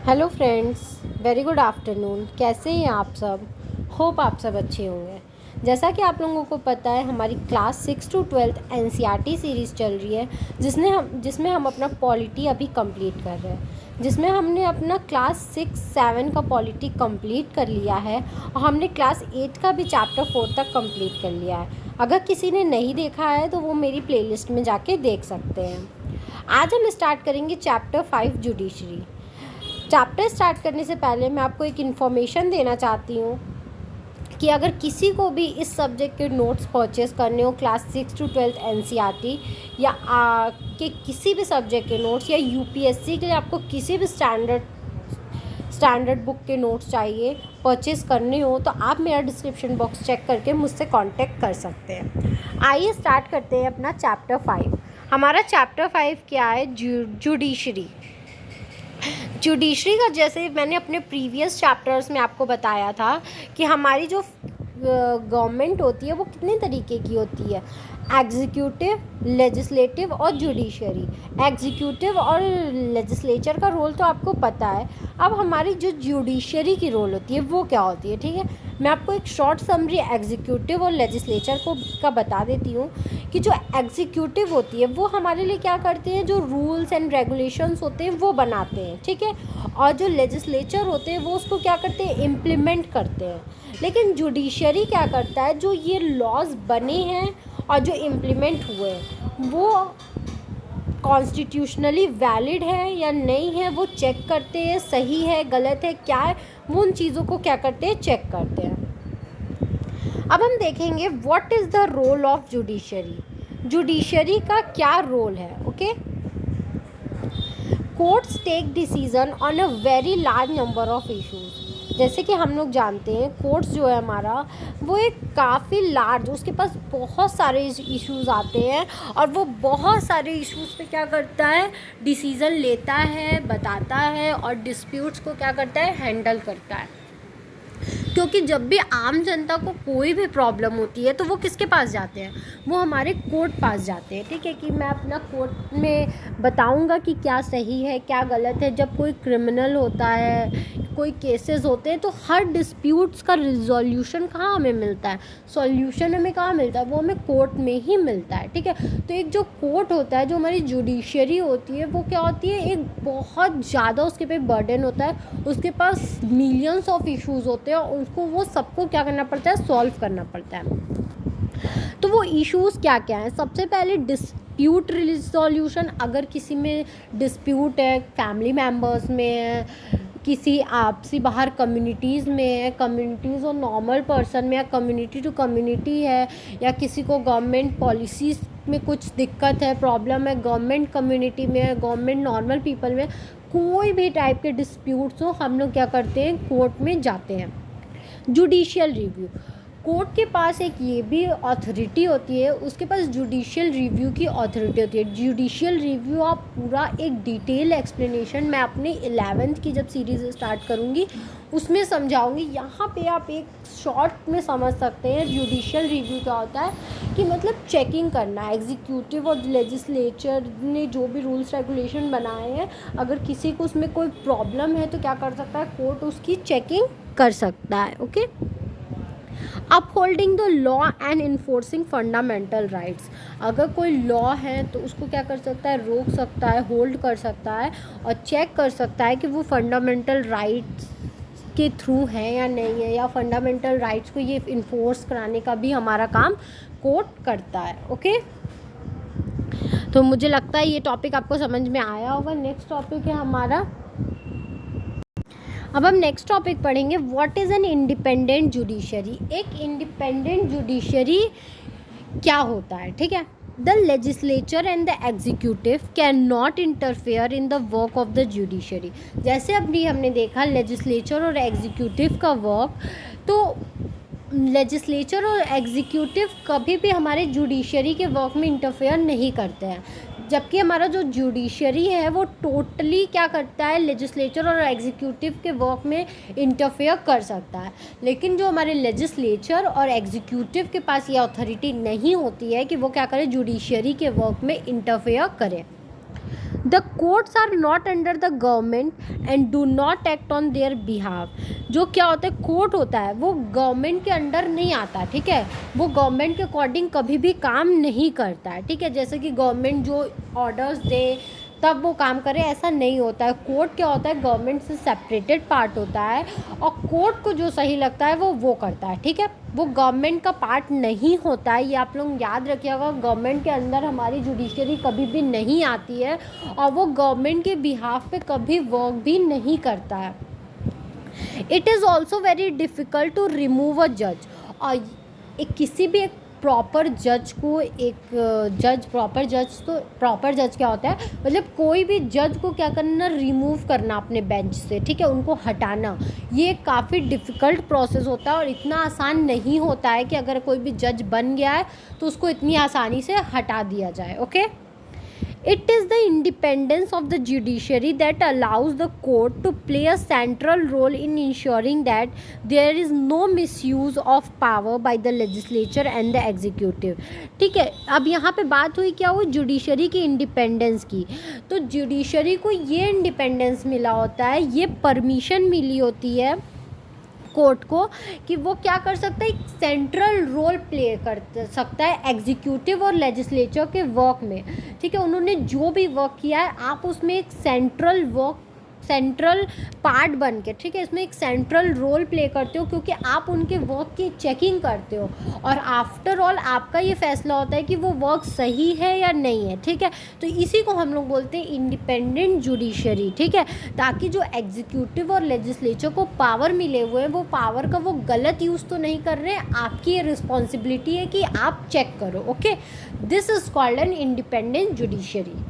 Hello friends, very good afternoon. कैसे हैं आप सब? होप आप सब अच्छे होंगे। जैसा कि आप लोगों को पता है, हमारी क्लास 6 to 12 एनसीईआरटी सीरीज़ चल रही है, जिसमें हम अपना पॉलिटी अभी कंप्लीट कर रहे हैं, जिसमें हमने अपना क्लास 6-7 का पॉलिटी कंप्लीट कर लिया है और हमने क्लास 8 का भी चैप्टर 4 तक कंप्लीट कर लिया है। अगर किसी ने नहीं देखा है तो वो मेरी प्लेलिस्ट में जाके देख सकते हैं। आज हम स्टार्ट करेंगे चैप्टर 5 जुडिशरी। चैप्टर स्टार्ट करने से पहले मैं आपको एक इन्फॉर्मेशन देना चाहती हूँ कि अगर किसी को भी इस सब्जेक्ट के नोट्स परचेज़ करने हो, क्लास 6 to 12 एनसीईआरटी या के किसी भी सब्जेक्ट के नोट्स, या यूपीएससी के लिए आपको किसी भी स्टैंडर्ड बुक के नोट्स चाहिए, परचेज़ करने हो, तो आप मेरा डिस्क्रिप्शन बॉक्स चेक करके मुझसे कांटेक्ट कर सकते हैं। आइए स्टार्ट करते हैं अपना चैप्टर 5। हमारा चैप्टर 5 क्या है? जुडिशरी। जुडिशरी का, जैसे मैंने अपने प्रीवियस चैप्टर्स में आपको बताया था कि हमारी जो गवर्नमेंट होती है वो कितने तरीके की होती है: एग्जीक्यूटिव, लेजिस्लेटिव और जुडिशरी। एग्जीक्यूटिव और लेजिस्लेचर का रोल तो आपको पता है। अब हमारी जो जुडिशरी की रोल होती है वो क्या होती है, ठीक है? मैं आपको एक शॉर्ट समरी एग्जीक्यूटिव और लेजिस्लेचर का बता देती हूँ कि जो एग्जीक्यूटिव होती है वो हमारे लिए क्या करते हैं, जो रूल्स एंड रेगुलेशंस होते हैं वो बनाते हैं, ठीक है? और जो लेजिस्लेचर होते हैं वो उसको क्या करते हैं, इम्प्लीमेंट करते हैं। लेकिन जुडिशरी क्या करता है, जो ये लॉज बने हैं और जो इम्प्लीमेंट हुए हैं वो कॉन्स्टिट्यूशनली वैलिड है या नहीं है, वो चेक करते हैं। सही है, गलत है, क्या है, वो उन चीज़ों को क्या करते हैं, चेक करते हैं। अब हम देखेंगे what is the role of judiciary. Judiciary का क्या रोल है? Okay, courts take decision on a very large number of issues. जैसे कि हम लोग जानते हैं, कोर्ट्स जो है हमारा, वो एक काफ़ी लार्ज, उसके पास बहुत सारे इश्यूज आते हैं और वो बहुत सारे इश्यूज पे क्या करता है, डिसीज़न लेता है, बताता है और डिस्प्यूट्स को क्या करता है, हैंडल करता है। क्योंकि जब भी आम जनता को कोई भी प्रॉब्लम होती है तो वो किसके पास जाते हैं, वो हमारे कोर्ट पास जाते हैं, ठीक है? कि मैं अपना कोर्ट में बताऊंगा कि क्या सही है, क्या गलत है। जब कोई क्रिमिनल होता है, कोई केसेस होते हैं, तो हर डिस्प्यूट्स का रिजोल्यूशन कहाँ हमें मिलता है, सॉल्यूशन हमें कहाँ मिलता है, वो हमें कोर्ट में ही मिलता है, ठीक है? तो एक जो कोर्ट होता है, जो हमारी जुडिशरी होती है, वो क्या होती है, एक बहुत ज़्यादा उसके पे बर्डन होता है, उसके पास मिलियंस ऑफ इश्यूज़ होते हैं और उसको वो सबको क्या करना पड़ता है, सॉल्व करना पड़ता है। तो वो इश्यूज़ क्या क्या हैं? सबसे पहले डिस्प्यूट रिजोल्यूशन। अगर किसी में डिस्प्यूट है, फैमिली मेम्बर्स में है, किसी आपसी बाहर कम्युनिटीज़ में है, कम्युनिटीज़ और नॉर्मल पर्सन में, या कम्युनिटी टू कम्युनिटी है, या किसी को गवर्नमेंट पॉलिसीज़ में कुछ दिक्कत है, प्रॉब्लम है, गवर्नमेंट कम्युनिटी में है, गवर्नमेंट नॉर्मल पीपल में, कोई भी टाइप के डिस्प्यूट्स हो, हम लोग क्या करते हैं, कोर्ट में जाते हैं। जुडिशियल रिव्यू, कोर्ट के पास एक ये भी अथॉरिटी होती है, उसके पास जुडिशियल रिव्यू की अथॉरिटी होती है। जुडिशियल रिव्यू आप पूरा एक डिटेल एक्सप्लेनेशन मैं अपने 11th की जब सीरीज़ स्टार्ट करूँगी उसमें समझाऊंगी। यहाँ पे आप एक शॉर्ट में समझ सकते हैं जुडिशियल रिव्यू क्या होता है, कि मतलब चेकिंग करना। एग्जीक्यूटिव और लेजिस्लेचर ने जो भी रूल्स रेगुलेशन बनाए हैं, अगर किसी को उसमें कोई प्रॉब्लम है तो क्या कर सकता है, कोर्ट उसकी चेकिंग कर सकता है। Okay, upholding the law and enforcing fundamental rights. अगर कोई लॉ है तो उसको क्या कर सकता है, रोक सकता है, होल्ड कर सकता है और चेक कर सकता है कि वो फंडामेंटल राइट्स के थ्रू है या नहीं है, या फंडामेंटल राइट्स को ये इन्फोर्स कराने का भी हमारा काम कोर्ट करता है। ओके, तो मुझे लगता है ये टॉपिक आपको समझ में आया होगा। नेक्स्ट टॉपिक है हमारा, अब हम नेक्स्ट टॉपिक पढ़ेंगे, what is an independent judiciary. एक इंडिपेंडेंट जुडिशरी क्या होता है, ठीक है? The legislature and the executive can not interfere in the work of the judiciary. जैसे अभी हमने देखा लेजिस्लेचर और एग्जीक्यूटिव का वर्क, तो लेजिस्लेचर और एग्जीक्यूटिव कभी भी हमारे जुडिशरी के वर्क में इंटरफेयर नहीं करते हैं, जबकि हमारा जो जुडिशरी है वो टोटली क्या करता है, लेजिस्लेचर और एग्जीक्यूटिव के वर्क में इंटरफेयर कर सकता है। लेकिन जो हमारे लेजिस्लेचर और एग्जीक्यूटिव के पास ये अथॉरिटी नहीं होती है कि वो क्या करे, जुडिशरी के वर्क में इंटरफेयर करे। The courts are not under the government and do not act on their behalf. जो क्या होता है, कोर्ट होता है वो गवर्नमेंट के अंडर नहीं आता, ठीक है, वो गवर्नमेंट के अकॉर्डिंग कभी भी काम नहीं करता है, ठीक है, जैसे कि गवर्नमेंट जो ऑर्डर्स दे तब वो काम करे, ऐसा नहीं होता है। कोर्ट क्या होता है, गवर्नमेंट से सेपरेटेड पार्ट होता है और कोर्ट को जो सही लगता है वो करता है, ठीक है, वो गवर्नमेंट का पार्ट नहीं होता है। ये आप लोग याद रखिएगा, गवर्नमेंट के अंदर हमारी जुडिशरी कभी भी नहीं आती है और वो गवर्नमेंट के बिहाफ पे कभी वर्क भी नहीं करता है। It is also very difficult to remove a जज। और किसी भी एक प्रॉपर जज को प्रॉपर जज क्या होता है, मतलब कोई भी जज को क्या करना, रिमूव करना अपने बेंच से, ठीक है, उनको हटाना, ये काफ़ी डिफ़िकल्ट प्रोसेस होता है और इतना आसान नहीं होता है कि अगर कोई भी जज बन गया है तो उसको इतनी आसानी से हटा दिया जाए। Okay, it is the independence of the judiciary that allows the court to play a central role in ensuring that there is no misuse of power by the legislature and the executive। ठीक है, अब यहाँ पे बात हुई क्या हुई, judiciary की इंडिपेंडेंस की। तो जुडिशरी को ये इंडिपेंडेंस मिला होता है, ये परमिशन मिली होती है कोर्ट को कि वो क्या कर सकता है, एक सेंट्रल रोल प्ले कर सकता है एग्जीक्यूटिव और लेजिस्लेचर के वर्क में, ठीक है, उन्होंने जो भी वर्क किया है आप उसमें एक सेंट्रल पार्ट बन के, ठीक है, इसमें एक सेंट्रल रोल प्ले करते हो क्योंकि आप उनके वर्क की चेकिंग करते हो और आफ्टर ऑल आपका ये फैसला होता है कि वो वर्क सही है या नहीं है, ठीक है। तो इसी को हम लोग बोलते हैं इंडिपेंडेंट जुडिशरी, ठीक है, ताकि जो एग्जीक्यूटिव और लेजिस्लेचर को पावर मिले हुए हैं वो पावर का वो गलत यूज़ तो नहीं कर रहे हैं, आपकी ये रिस्पॉन्सिबिलिटी है कि आप चेक करो। Okay, this is called an independent judiciary.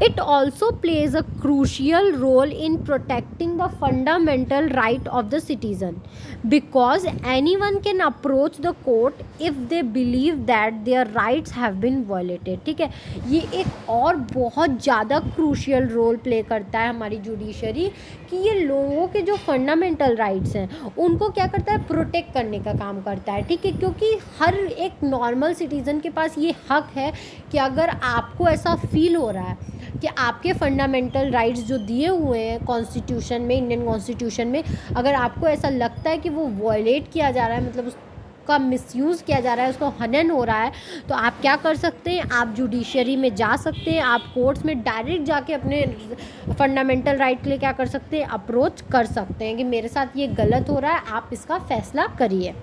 It also plays a crucial role in protecting the fundamental right of the citizen because anyone can approach the court if they believe that their rights have been violated। ठीक है, ये एक और बहुत ज़्यादा crucial role play करता है हमारी जुडिशरी कि ये लोगों के जो फंडामेंटल राइट्स हैं उनको क्या करता है, प्रोटेक्ट करने का काम करता है, ठीक है, क्योंकि हर एक नॉर्मल सिटीज़न के पास ये हक है कि अगर आपको ऐसा फील हो रहा है कि आपके फंडामेंटल राइट्स जो दिए हुए हैं कॉन्स्टिट्यूशन में, इंडियन कॉन्स्टिट्यूशन में, अगर आपको ऐसा लगता है कि वो वायलेट किया जा रहा है, मतलब उसका मिसयूज़ किया जा रहा है, उसको हनन हो रहा है, तो आप क्या कर सकते हैं, आप जुडिशरी में जा सकते हैं, आप कोर्ट्स में डायरेक्ट जाके अपने फंडामेंटल राइट के लिए क्या कर सकते हैं, अप्रोच कर सकते हैं कि मेरे साथ ये गलत हो रहा है, आप इसका फैसला करिए।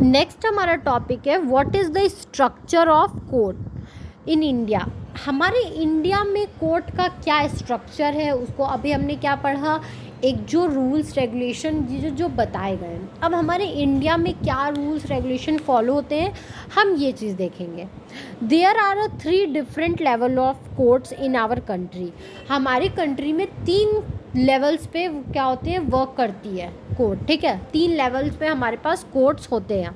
नेक्स्ट हमारा टॉपिक है what is the structure of court in India. हमारे इंडिया में कोर्ट का क्या स्ट्रक्चर है उसको अभी हमने क्या पढ़ा, एक जो रूल्स रेगुलेशन जो बताए गए हैं। अब हमारे इंडिया में क्या रूल्स रेगुलेशन फॉलो होते हैं हम ये चीज़ देखेंगे। There are 3 different level of courts in our country. हमारी कंट्री में 3 लेवल्स पे क्या होते हैं, वर्क करती है कोर्ट, ठीक है, 3 लेवल्स पे हमारे पास कोर्ट्स होते हैं,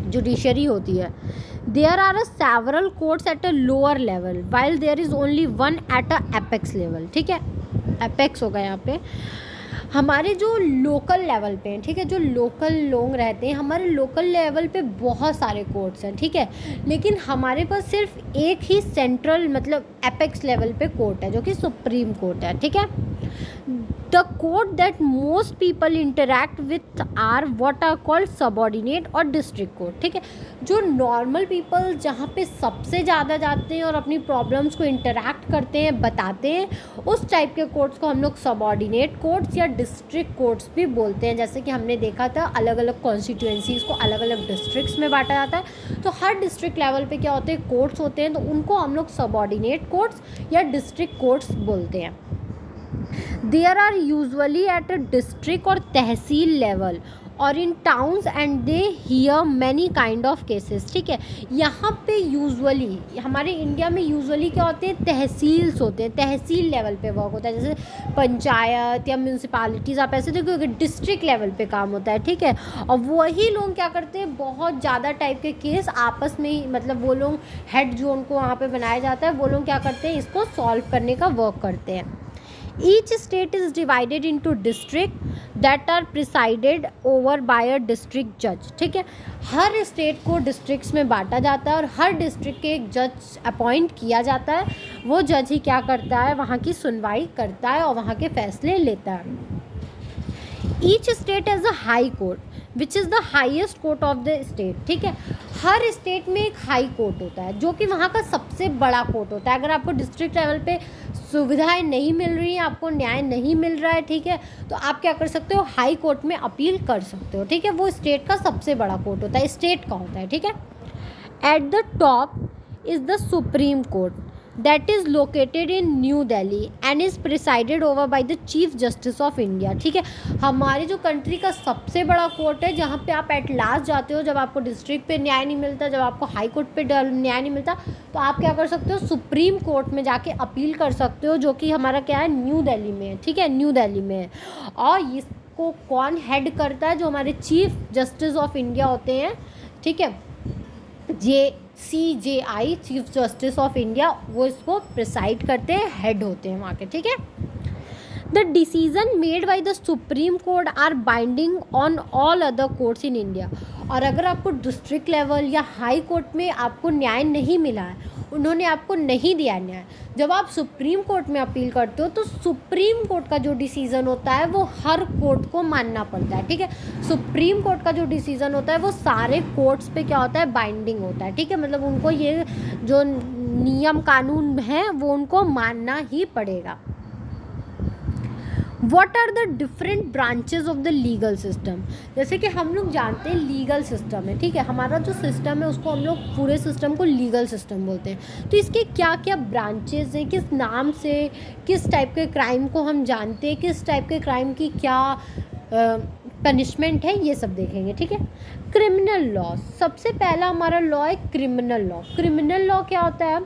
जुडिशरी होती है। There are several courts at a lower level while there is only one at a apex level. ठीक है, एपेक्स होगा यहाँ पे हमारे जो लोकल लेवल पे हैं, ठीक है, जो लोकल लोग रहते हैं हमारे लोकल लेवल पे बहुत सारे कोर्ट्स हैं, ठीक है, लेकिन हमारे पास सिर्फ एक ही सेंट्रल मतलब एपेक्स लेवल पे कोर्ट है जो कि सुप्रीम कोर्ट है। ठीक है, the court that most people interact with are what are called subordinate और डिस्ट्रिक्ट कोर्ट। ठीक है, जो नॉर्मल पीपल जहाँ पे सबसे ज़्यादा जाते हैं और अपनी प्रॉब्लम्स को इंटरैक्ट करते हैं, बताते हैं, उस टाइप के कोर्ट्स को हम लोग सबऑर्डिनेट कोर्ट्स या डिस्ट्रिक्ट कोर्ट्स भी बोलते हैं। जैसे कि हमने देखा था अलग अलग कॉन्स्टिट्यूएंसीज़ को अलग अलग डिस्ट्रिक्ट्स में बांटा जाता है, तो हर डिस्ट्रिक्ट लेवल पे क्या होते हैं, कोर्ट्स होते हैं, तो उनको हम लोग सबऑर्डिनेट कोर्ट्स या डिस्ट्रिक्ट कोर्ट्स बोलते हैं। There are usually at a district और तहसील लेवल और इन towns and they hear many kind of cases. ठीक है, यहाँ पे यूजुअली हमारे इंडिया में यूजुअली क्या होते हैं, तहसील्स होते हैं, तहसील लेवल पे वर्क होता है, जैसे पंचायत या म्यूनसिपालिटीज़ आप ऐसे देखो कि डिस्ट्रिक्ट लेवल पे काम होता है। ठीक है, और वही लोग क्या करते हैं, बहुत ज़्यादा टाइप के केस आपस में ही मतलब वो लोग हेड जो उनको वहाँ पर बनाया जाता है वो लोग क्या करते हैं, इसको सॉल्व करने का वर्क करते हैं। Each state is divided into district that are presided over by a district judge. ठीक है, हर स्टेट को डिस्ट्रिक्ट्स में बांटा जाता है और हर डिस्ट्रिक्ट के एक जज अपॉइंट किया जाता है. वो जज ही क्या करता है, वहाँ की सुनवाई करता है और वहाँ के फैसले लेता है. Each state has a high court which is the highest court of the state. ठीक है, हर स्टेट में एक हाई कोर्ट होता है जो कि वहाँ का सबसे बड़ा कोर्ट होता है. अगर आपको डिस्ट्रिक्ट लेवल पे सुविधाएं नहीं मिल रही हैं, आपको न्याय नहीं मिल रहा है, ठीक है, तो आप क्या कर सकते हो, हाई कोर्ट में अपील कर सकते हो. ठीक है, वो स्टेट का सबसे बड़ा कोर्ट होता है, स्टेट का होता है. ठीक है, at the top is the supreme court that is located in New Delhi and is presided over by the Chief Justice of India. ठीक है, हमारी जो कंट्री का सबसे बड़ा कोर्ट है जहाँ पे आप एट लास्ट जाते हो जब आपको डिस्ट्रिक्ट पे न्याय नहीं मिलता, जब आपको हाई कोर्ट पे न्याय नहीं मिलता, तो आप क्या कर सकते हो, सुप्रीम कोर्ट में जाके अपील कर सकते हो, जो कि हमारा क्या है, न्यू दिल्ली में है. ठीक है, न्यू दिल्ली में है. और इसको कौन हेड करता है, जो हमारे चीफ जस्टिस ऑफ इंडिया होते हैं. ठीक है, CJI chief justice of India, वो इसको प्रिसाइड करते हैं, हेड होते हैं वहाँ के. ठीक है, the decision made by the supreme court are binding on all other courts in India. और अगर आपको डिस्ट्रिक्ट लेवल या हाई कोर्ट में आपको न्याय नहीं मिला है, उन्होंने आपको नहीं दिया न्याय, जब आप सुप्रीम कोर्ट में अपील करते हो तो सुप्रीम कोर्ट का जो डिसीज़न होता है वो हर कोर्ट को मानना पड़ता है. ठीक है, सुप्रीम कोर्ट का जो डिसीज़न होता है वो सारे कोर्ट्स पे क्या होता है, बाइंडिंग होता है. ठीक है, मतलब उनको ये जो नियम कानून है वो उनको मानना ही पड़ेगा. What are the different branches of the legal system. जैसे कि हम लोग जानते हैं लीगल सिस्टम है. ठीक है, हमारा जो सिस्टम है उसको हम लोग पूरे सिस्टम को लीगल सिस्टम बोलते हैं. तो इसके क्या क्या ब्रांचेज हैं, किस नाम से किस टाइप के क्राइम को हम जानते हैं, किस टाइप के क्राइम की क्या पनिशमेंट है, ये सब देखेंगे. ठीक है, क्रिमिनल लॉ, सबसे पहला हमारा लॉ है क्रिमिनल लॉ. क्रिमिनल लॉ क्या होता है,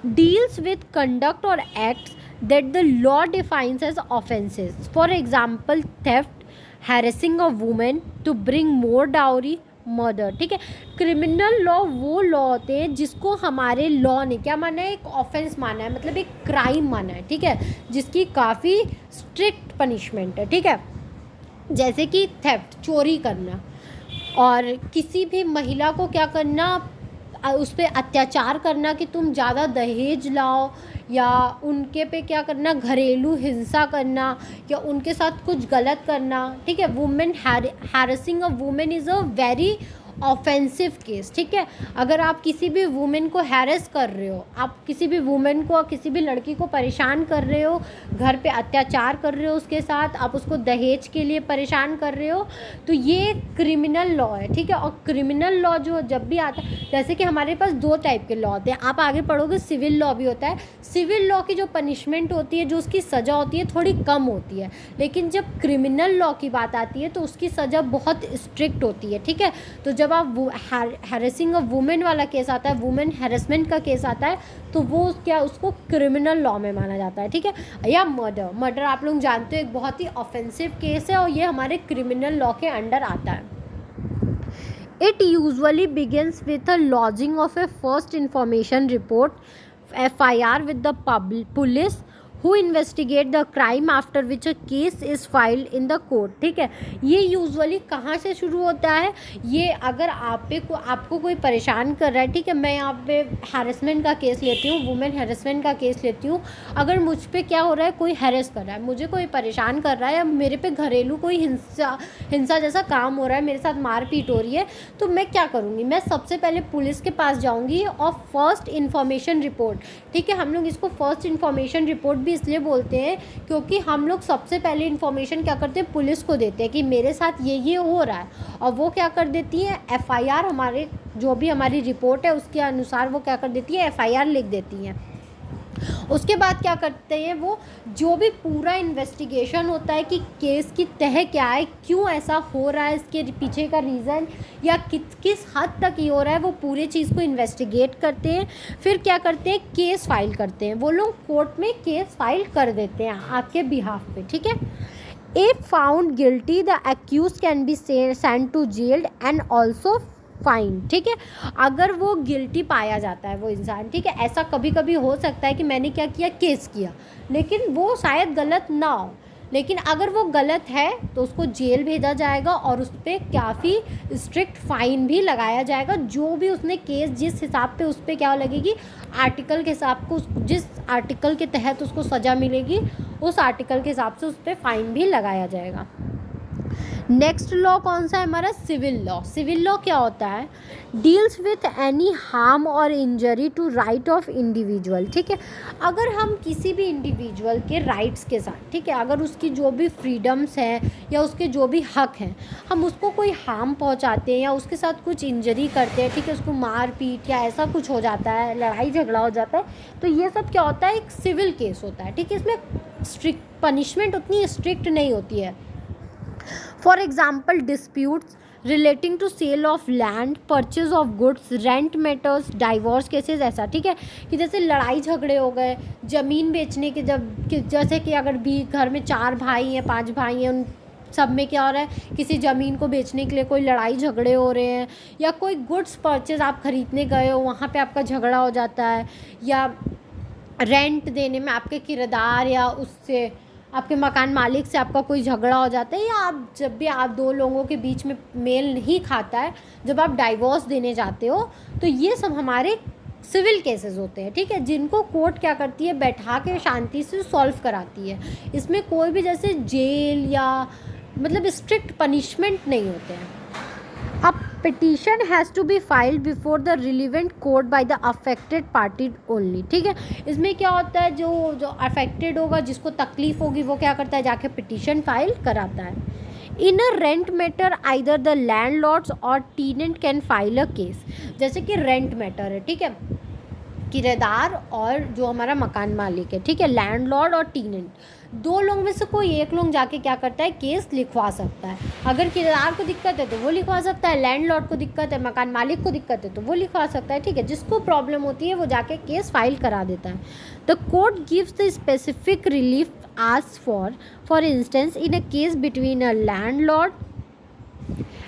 डील्स विद कंडक्ट और acts that the law defines as offenses. For example, theft, harassing a woman to bring more dowry, murder. ठीक है, क्रिमिनल लॉ वो लॉ होते हैं जिसको हमारे लॉ ने क्या माना है, एक ऑफेंस माना है, मतलब एक क्राइम माना है. ठीक है, जिसकी काफ़ी स्ट्रिक्ट पनिशमेंट है. ठीक है, जैसे कि थेफ्ट, चोरी करना, और किसी भी महिला को क्या करना, उस पर अत्याचार करना कि तुम ज़्यादा दहेज लाओ, या उनके पे क्या करना, घरेलू हिंसा करना, या उनके साथ कुछ गलत करना. ठीक है, women harassing a women is a very offensive case. ठीक है, अगर आप किसी भी वुमेन को हैरेस कर रहे हो, आप किसी भी वुमेन को, किसी भी लड़की को परेशान कर रहे हो, घर पे अत्याचार कर रहे हो उसके साथ, आप उसको दहेज के लिए परेशान कर रहे हो, तो ये क्रिमिनल लॉ है. ठीक है, और क्रिमिनल लॉ जो जब भी आता है, जैसे कि हमारे पास दो टाइप के लॉ होते हैं, आप आगे पढ़ोगे सिविल लॉ भी होता है. सिविल लॉ की जो पनिशमेंट होती है, जो उसकी सज़ा होती है, थोड़ी कम होती है, लेकिन जब क्रिमिनल लॉ की बात आती है तो उसकी सज़ा बहुत स्ट्रिक्ट होती है. ठीक है, तो जब आप हैरेसिंग ऑफ वुमेन वाला केस आता है, वुमेन हैरेसमेंट का केस आता है, तो वो क्या, उसको क्रिमिनल लॉ में माना जाता है. ठीक है, या मर्डर आप लोग जानते हो एक बहुत ही ऑफेंसिव केस है और ये हमारे क्रिमिनल लॉ के अंडर आता है. It usually begins with a lodging of a first information report FIR with the police who investigate the crime after which a case is filed in the court. ठीक है, ये usually कहाँ से शुरू होता है, ये अगर आपको कोई परेशान कर रहा है. ठीक है, मैं यहाँ पे हैरेसमेंट का केस लेती हूँ, वुमेन हैरेसमेंट का केस लेती हूँ. अगर मुझ पे क्या हो रहा है, कोई हैरेस कर रहा है, मुझे कोई परेशान कर रहा है, या मेरे पे घरेलू कोई हिंसा जैसा काम हो रहा है, मेरे साथ मारपीट हो रही है, तो मैं क्या करूँगी, मैं सबसे पहले पुलिस के पास जाऊँगी और फर्स्ट इन्फॉर्मेशन रिपोर्ट. ठीक है, हम लोग इसको फर्स्ट इन्फॉर्मेशन रिपोर्ट भी इसलिए बोलते हैं क्योंकि हम लोग सबसे पहले इन्फॉर्मेशन क्या करते हैं, पुलिस को देते हैं कि मेरे साथ ये हो रहा है, और वो क्या कर देती है, FIR, हमारे जो भी हमारी रिपोर्ट है उसके अनुसार वो क्या कर देती है, FIR लिख देती हैं. उसके बाद क्या करते हैं, वो जो भी पूरा इन्वेस्टिगेशन होता है कि केस की तह क्या है, क्यों ऐसा हो रहा है, इसके पीछे का रीज़न, या किस हद तक ये हो रहा है, वो पूरे चीज़ को इन्वेस्टिगेट करते हैं. फिर क्या करते हैं, केस फाइल करते हैं, वो लोग कोर्ट में केस फाइल कर देते हैं आपके बिहाफ पे. ठीक है, If found guilty, the accused can be sent to jail and also fine, ठीक है, अगर वो गिल्टी पाया जाता है वो इंसान, ठीक है। ऐसा कभी कभी हो सकता है कि मैंने क्या किया, केस किया, लेकिन वो शायद गलत ना हो, लेकिन अगर वो गलत है तो उसको जेल भेजा जाएगा और उस पर काफ़ी स्ट्रिक्ट फ़ाइन भी लगाया जाएगा। जो भी उसने केस जिस हिसाब पे उस पर क्या लगेगी, आर्टिकल के हिसाब को, जिस आर्टिकल के तहत उसको सज़ा मिलेगी उस आर्टिकल के हिसाब से उस पर फ़ाइन भी लगाया जाएगा। नेक्स्ट लॉ कौन सा है हमारा, सिविल लॉ। सिविल लॉ क्या होता है, डील्स विथ एनी हार्म और injury to right of individual, ठीक है। अगर हम किसी भी इंडिविजुअल के राइट्स के साथ, ठीक है, अगर उसकी जो भी फ्रीडम्स हैं या उसके जो भी हक हैं, हम उसको कोई हार्म पहुंचाते हैं या उसके साथ कुछ इंजरी करते हैं, ठीक है, उसको मार पीट या ऐसा कुछ हो जाता है, लड़ाई झगड़ा हो जाता है, तो ये सब क्या होता है, एक सिविल केस होता है, ठीक है। इसमें स्ट्रिक्ट पनिशमेंट उतनी स्ट्रिक्ट नहीं होती है। For example disputes relating to sale of land, purchase of goods, rent matters, divorce cases, ऐसा, ठीक है, कि जैसे लड़ाई झगड़े हो गए ज़मीन बेचने के, जैसे कि अगर भी घर में 4 भाई हैं 5 भाई हैं, उन सब में क्या हो रहा है, किसी ज़मीन को बेचने के लिए कोई लड़ाई झगड़े हो रहे हैं, या कोई गुड्स परचेज आप ख़रीदने गए हो वहाँ पे आपका झगड़ा हो जाता है, या रेंट देने में आपके किराएदार या उससे आपके मकान मालिक से आपका कोई झगड़ा हो जाता है, या आप जब भी आप 2 लोगों के बीच में मेल नहीं खाता है, जब आप डाइवोर्स देने जाते हो, तो ये सब हमारे सिविल केसेस होते हैं, ठीक है, जिनको कोर्ट क्या करती है, बैठा के शांति से सॉल्व कराती है। इसमें कोई भी जैसे जेल या मतलब स्ट्रिक्ट पनिशमेंट नहीं होते हैं। A petition has to be filed before the relevant court by the affected party only, ठीक है। इसमें क्या होता है, जो अफेक्टेड होगा, जिसको तकलीफ होगी, वो क्या करता है, जाके पिटीशन फाइल कराता है। In a rent matter either the landlords और tenant can file a case, जैसे कि रेंट मैटर है, ठीक है, किराएदार और जो हमारा मकान मालिक है, ठीक है, लैंडलॉर्ड और टेनेंट, 2 लोग में से कोई एक लोग जाके क्या करता है, केस लिखवा सकता है। अगर किराएदार को दिक्कत है तो वो लिखवा सकता है, लैंडलॉर्ड को दिक्कत है, मकान मालिक को दिक्कत है तो वो लिखवा सकता है, ठीक है। जिसको प्रॉब्लम होती है वो जाके केस फाइल करा देता है। The court gives the specific relief asked for instance in a case between a landlord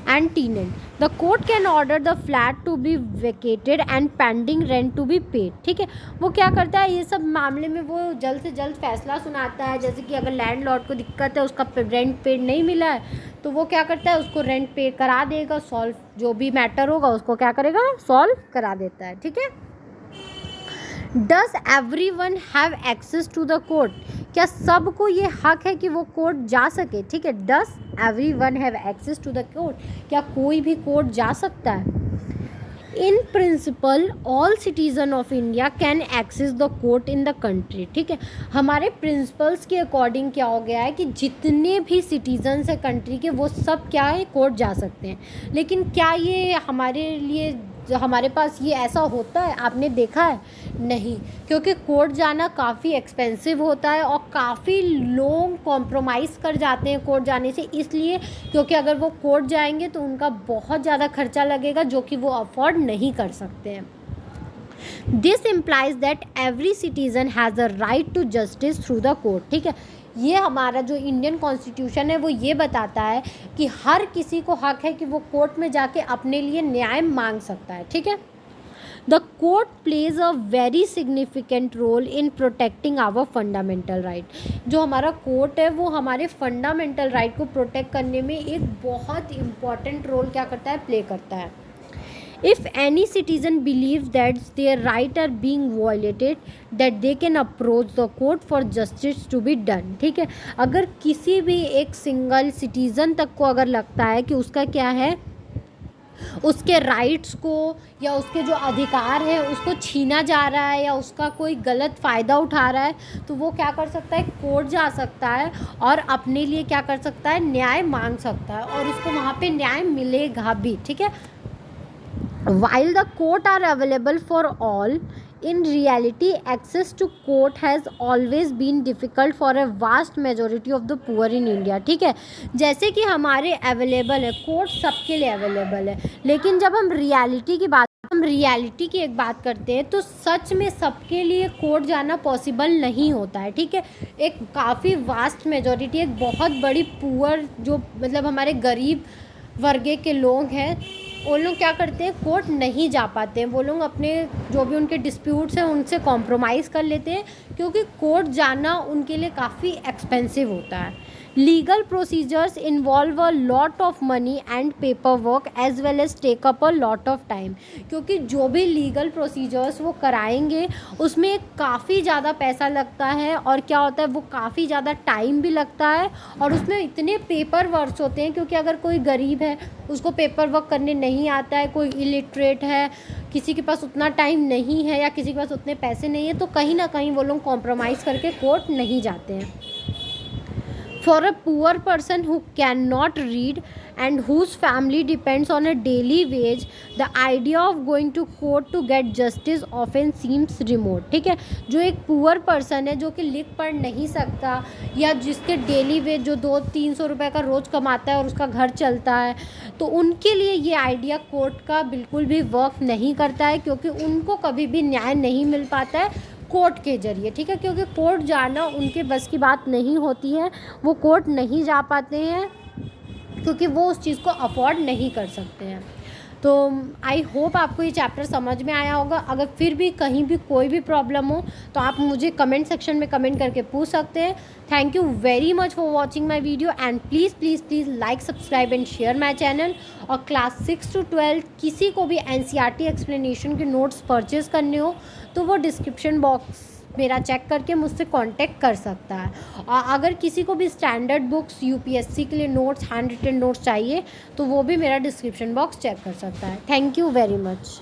and tenant, the court can order the flat to be vacated and pending rent to be paid, ठीक है। वो क्या करता है, ये सब मामले में वो जल्द से जल्द फैसला सुनाता है। जैसे कि अगर लैंडलॉर्ड को दिक्कत है, उसका रेंट पेड नहीं मिला है, तो वो क्या करता है, उसको रेंट पे करा देगा, सॉल्व जो भी मैटर होगा उसको क्या करेगा, सॉल्व करा देता है, ठीक है। Does everyone have access to the court, क्या सबको ये हक है कि वो कोर्ट जा सके, ठीक है। Does everyone have access to the court, क्या कोई भी कोर्ट जा सकता है। In principle all citizen of India can access the court in the country, ठीक है। हमारे प्रिंसिपल्स के अकॉर्डिंग क्या हो गया है कि जितने भी सिटीजन्स है कंट्री के, वो सब क्या है, कोर्ट जा सकते हैं। लेकिन क्या ये हमारे लिए, हमारे पास ये ऐसा होता है, आपने देखा है, नहीं, क्योंकि कोर्ट जाना काफ़ी एक्सपेंसिव होता है और काफ़ी लोग कॉम्प्रोमाइज़ कर जाते हैं कोर्ट जाने से, इसलिए क्योंकि अगर वो कोर्ट जाएंगे तो उनका बहुत ज़्यादा खर्चा लगेगा जो कि वो अफोर्ड नहीं कर सकते हैं। This implies that every citizen has a right to justice through the court, ठीक है। ये हमारा जो इंडियन कॉन्स्टिट्यूशन है वो ये बताता है कि हर किसी को हक है कि वो कोर्ट में जाके अपने लिए न्याय मांग सकता है, ठीक है। The court plays a very significant role in protecting our fundamental right, जो हमारा कोर्ट है वो हमारे फंडामेंटल राइट को प्रोटेक्ट करने में एक बहुत इम्पॉर्टेंट रोल क्या करता है, प्ले करता है। If any citizen believes that their rights are being violated, that they can approach the court for justice to be done, ठीक है। अगर किसी भी एक सिंगल सिटीज़न तक को अगर लगता है कि उसका क्या है, उसके राइट्स को या उसके जो अधिकार है उसको छीना जा रहा है या उसका कोई गलत फ़ायदा उठा रहा है, तो वो क्या कर सकता है, कोर्ट जा सकता है और अपने लिए क्या कर सकता है, न्याय मांग सकता है और उसको वहाँ पे न्याय मिलेगा भी, ठीक है। While the court are available for all, in reality access to court has always been difficult for a vast majority of the poor in India, ठीक है। जैसे कि हमारे अवेलेबल है कोर्ट, सबके लिए अवेलेबल है, लेकिन जब हम रियलिटी की एक बात करते हैं तो सच में सबके लिए कोर्ट जाना पॉसिबल नहीं होता है, ठीक है। एक काफ़ी वास्ट मेजॉरिटी, एक बहुत बड़ी पुअर, जो मतलब हमारे गरीब वर्ग के लोग हैं, वो लोग क्या करते हैं, कोर्ट नहीं जा पाते हैं। वो लोग अपने जो भी उनके डिस्प्यूट्स हैं उनसे कॉम्प्रोमाइज़ कर लेते हैं, क्योंकि कोर्ट जाना उनके लिए काफ़ी एक्सपेंसिव होता है। Legal procedures involve a lot of money and paperwork as well as take up a lot of time, क्योंकि जो भी लीगल प्रोसीजर्स वो कराएंगे उसमें काफ़ी ज़्यादा पैसा लगता है, और क्या होता है वो काफ़ी ज़्यादा टाइम भी लगता है, और उसमें इतने पेपर वर्क्स होते हैं, क्योंकि अगर कोई गरीब है उसको पेपर वर्क करने नहीं आता है, कोई इलिटरेट है, किसी के पास उतना टाइम नहीं है या किसी के पास उतने पैसे नहीं है, तो कहीं ना कहीं वो लोग कॉम्प्रोमाइज़ करके कोर्ट नहीं जाते हैं। For a poor person who cannot read and whose family depends on a daily wage, the idea of going to court to get justice often seems remote। ठीक है, जो एक पुअर पर्सन है जो कि लिख पढ़ नहीं सकता, या जिसके डेली वेज जो 200-300 रुपये का रोज़ कमाता है और उसका घर चलता है, तो उनके लिए ये आइडिया कोर्ट का बिल्कुल भी वर्क नहीं करता है, क्योंकि उनको कभी भी न्याय नहीं मिल पाता है कोर्ट के ज़रिए। ठीक है, क्योंकि कोर्ट जाना उनके बस की बात नहीं होती है, वो कोर्ट नहीं जा पाते हैं क्योंकि वो उस चीज़ को अफोर्ड नहीं कर सकते हैं। तो आई होप आपको ये चैप्टर समझ में आया होगा। अगर फिर भी कहीं भी कोई भी प्रॉब्लम हो तो आप मुझे कमेंट सेक्शन में कमेंट करके पूछ सकते हैं। Thank you very much for watching my video, and please please please like, subscribe and share my channel. और क्लास 6 to 12 किसी को भी NCERT एक्सप्लेनेशन के नोट्स परचेज़ करने हो तो वो डिस्क्रिप्शन बॉक्स मेरा चेक करके मुझसे कांटेक्ट कर सकता है। और अगर किसी को भी स्टैंडर्ड बुक्स UPSC के लिए नोट्स, हैंड रिटन नोट्स चाहिए तो वो भी मेरा डिस्क्रिप्शन बॉक्स चेक कर सकता है। Thank you very much.